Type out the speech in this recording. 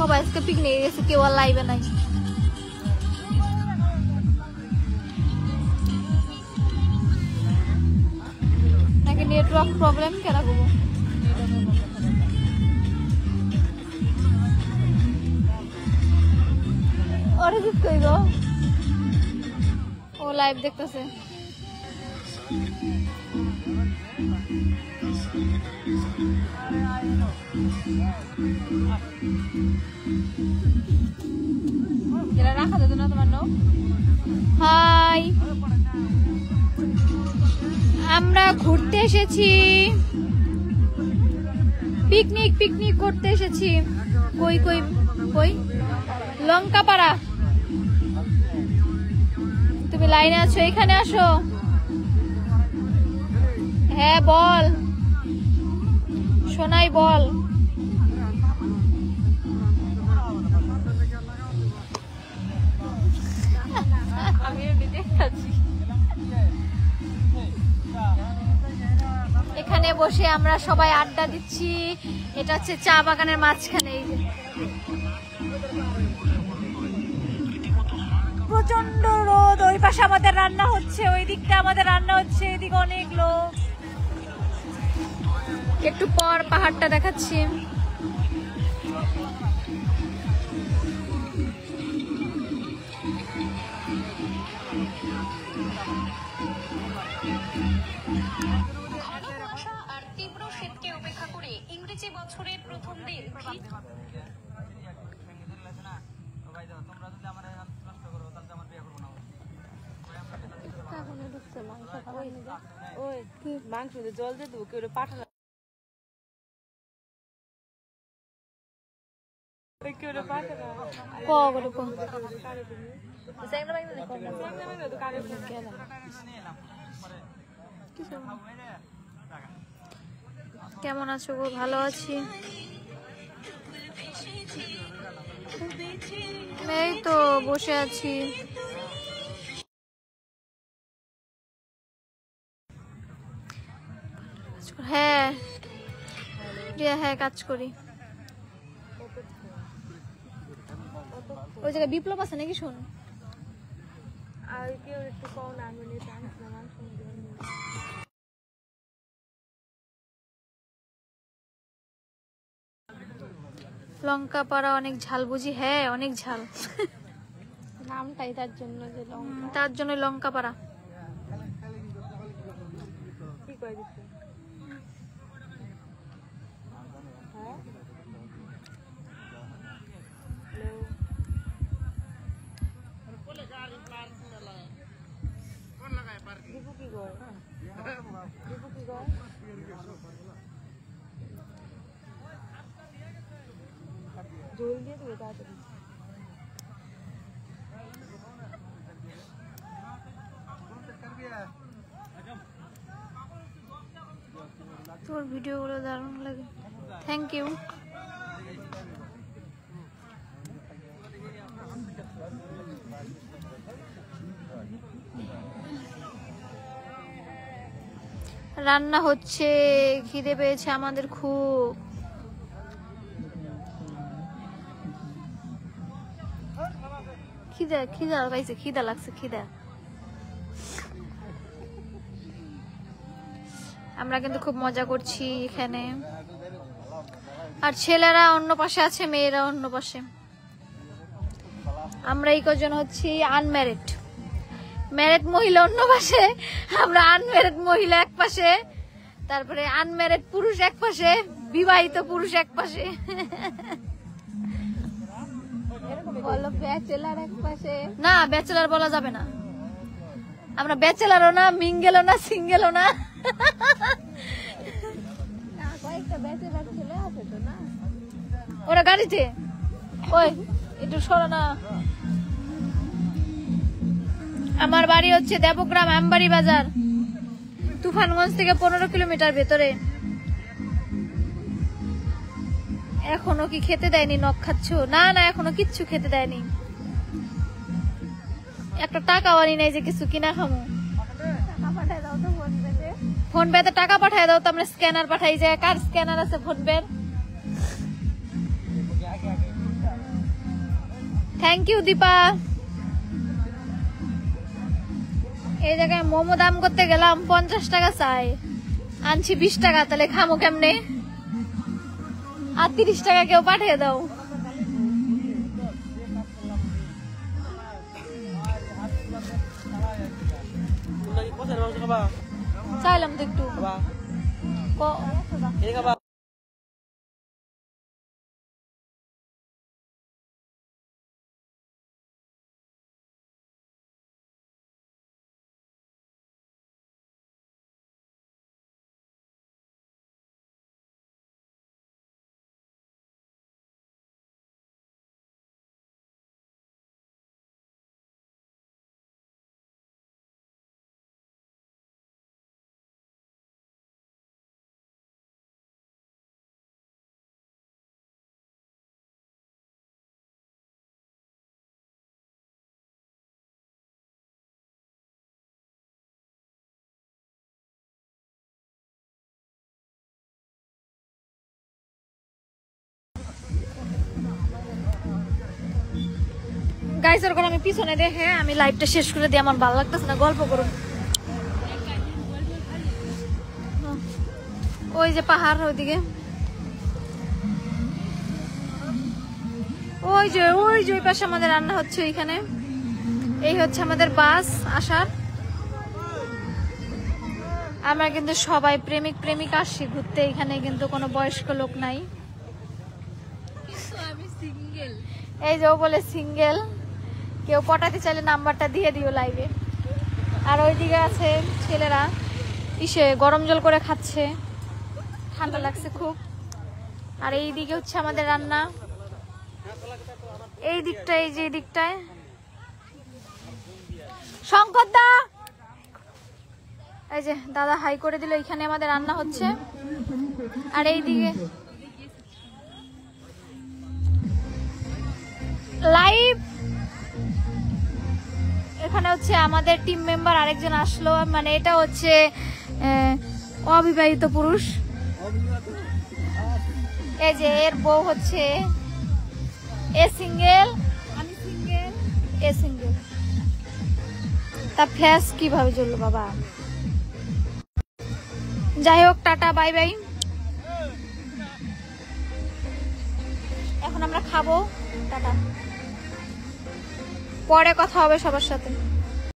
সবাই আজকে পিকনিকে গেছে, কেউ আর লাইভে নাই। নাকি নেটওয়ার্ক প্রবলেম কেন করবো? অরিজিৎ কই গো? ও লাইভ দেখতেছে। রাখা যেত না তোমার নাম। হাই, আমরা ঘুরতে এসেছি, পিকনিক করতে এসেছি। কই কই কই? লঙ্কাপাড়া। তুমি লাইনে আছো, এখানে আসো। হ্যাঁ বল সোনাই, বল। এখানে বসে আমরা সবাই আড্ডা দিচ্ছি। এটা হচ্ছে চা বাগানের মাঝখানে। এই যে প্রচন্ড রোদ, ওই পাশে আমাদের রান্না হচ্ছে, ওই দিকটা আমাদের রান্না হচ্ছে, এদিকে অনেক লোক। একটু পর পাহাড়টা দেখাচ্ছি। আর তীব্র শীতকে উপেক্ষা করে ইংরেজি বছরের প্রথম দিন মাংস জল দিয়ে দেবো, কেউ পাঠানো কেমন আছো গো? ভালো আছি। এই তো বসে আছি। হ্যাঁ হ্যাঁ কাজ করি। ওই জায়গায় বিপ্লব আছে নাকি? শোন, লঙ্কাপাড়া অনেক ঝাল বুঝি? হ্যাঁ অনেক ঝাল। নামটাই তার জন্য, যে তার জন্য লঙ্কাপাড়া। তোর ভিডিওগুলো দারুণ লাগে, থ্যাংক ইউ। রান্না হচ্ছে, খিদে পেয়েছে আমাদের খুব। খিদা লাগছে। আমরা কিন্তু খুব মজা করছি এখানে। আর ছেলেরা অন্য পাশে আছে, মেয়েরা অন্য পাশে। আমরা এই কজন হচ্ছি আনম্যারিড। ম্যারিড মহিলা অন্য পাশে, আমরা আনম্যারিড মহিলা এক পাশে, তারপরে আনম্যারিড পুরুষ এক পাশে, বিবাহিত পুরুষ এক পাশে। ব্যাচেলার এক পাশে। না, ব্যাচেলার বলা যাবে না। আমরা ব্যাচেলারও না, মিঙ্গেলও না, সিঙ্গেলও না। ওরা গাড়িতে। ওই একটু সরো না। আমার বাড়ি হচ্ছে দেবগ্রাম, আমবাড়ি বাজার, তুফানগঞ্জ থেকে 15 কিলোমিটার ভেতরে। এখনো কি খেতে দেয়নি? নখ খাচ্ছ? না না, এখনো কিচ্ছু খেতে দেয়নি। একটা টাকাও আনি নাই যে কিছু কিনা খামো। ফোন পেতে টাকা পাঠায় দাও তো, আমরা স্ক্যানার পাঠাই। যে কার স্ক্যানার আছে ফোন পের? Thank you Dipa. এই জায়গায় মোমো দাম করতে গেলাম 50 টাকা চাই, আনছি 20 টাকা, তাহলে খামো কেমনে? আর 30 টাকা কেউ পাঠিয়ে দাও। চাইলাম তো একটু গাইস, ওরকম আমি পিছনে দেখে আমি লাইভটা শেষ করে দিই, আমার ভালো লাগতেছে না, গল্প করুন। ওই যে পাহাড়, ওইদিকে ওই যে ওই পাশে আমাদের রান্না হচ্ছে। ওইখানে এই হচ্ছে আমাদের বাস আসার। আমরা কিন্তু সবাই প্রেমিক প্রেমিক আসছি ঘুরতে, এখানে কিন্তু কোনো বয়স্ক লোক নাই। আমি সিঙ্গেল। এই যে ও বলে সিঙ্গেল, কেউ পটাতে চাইলে নাম্বারটা দিয়ে দিও লাইভে। আর ওইদিকে আছে ছেলেরা গরম জল করে খাচ্ছে, ঠান্ডা লাগছে খুব। আর এই দিকে হচ্ছে আমাদের রান্না, এই দিকটায়, এই যে এই দিকটায় শঙ্কর দা, এই যে দাদা হাই করে দিল, এখানে আমাদের রান্না হচ্ছে। আর এই দিকে লাইভ, এখানে হচ্ছে আমাদের টিম মেম্বার আরেকজন আসলো, মানে এটা হচ্ছে অবিবাহিত পুরুষ। এই যে এর বউ হচ্ছে এ সিঙ্গেল, আমি সিঙ্গেল, এ সিঙ্গেল। তা ফ্ল্যাশ কিভাবে জ্বললো বাবা? যাই হোক, টাটা, বাই বাই। এখন আমরা খাবো, টাটা, পরে কথা হবে সবার সাথে।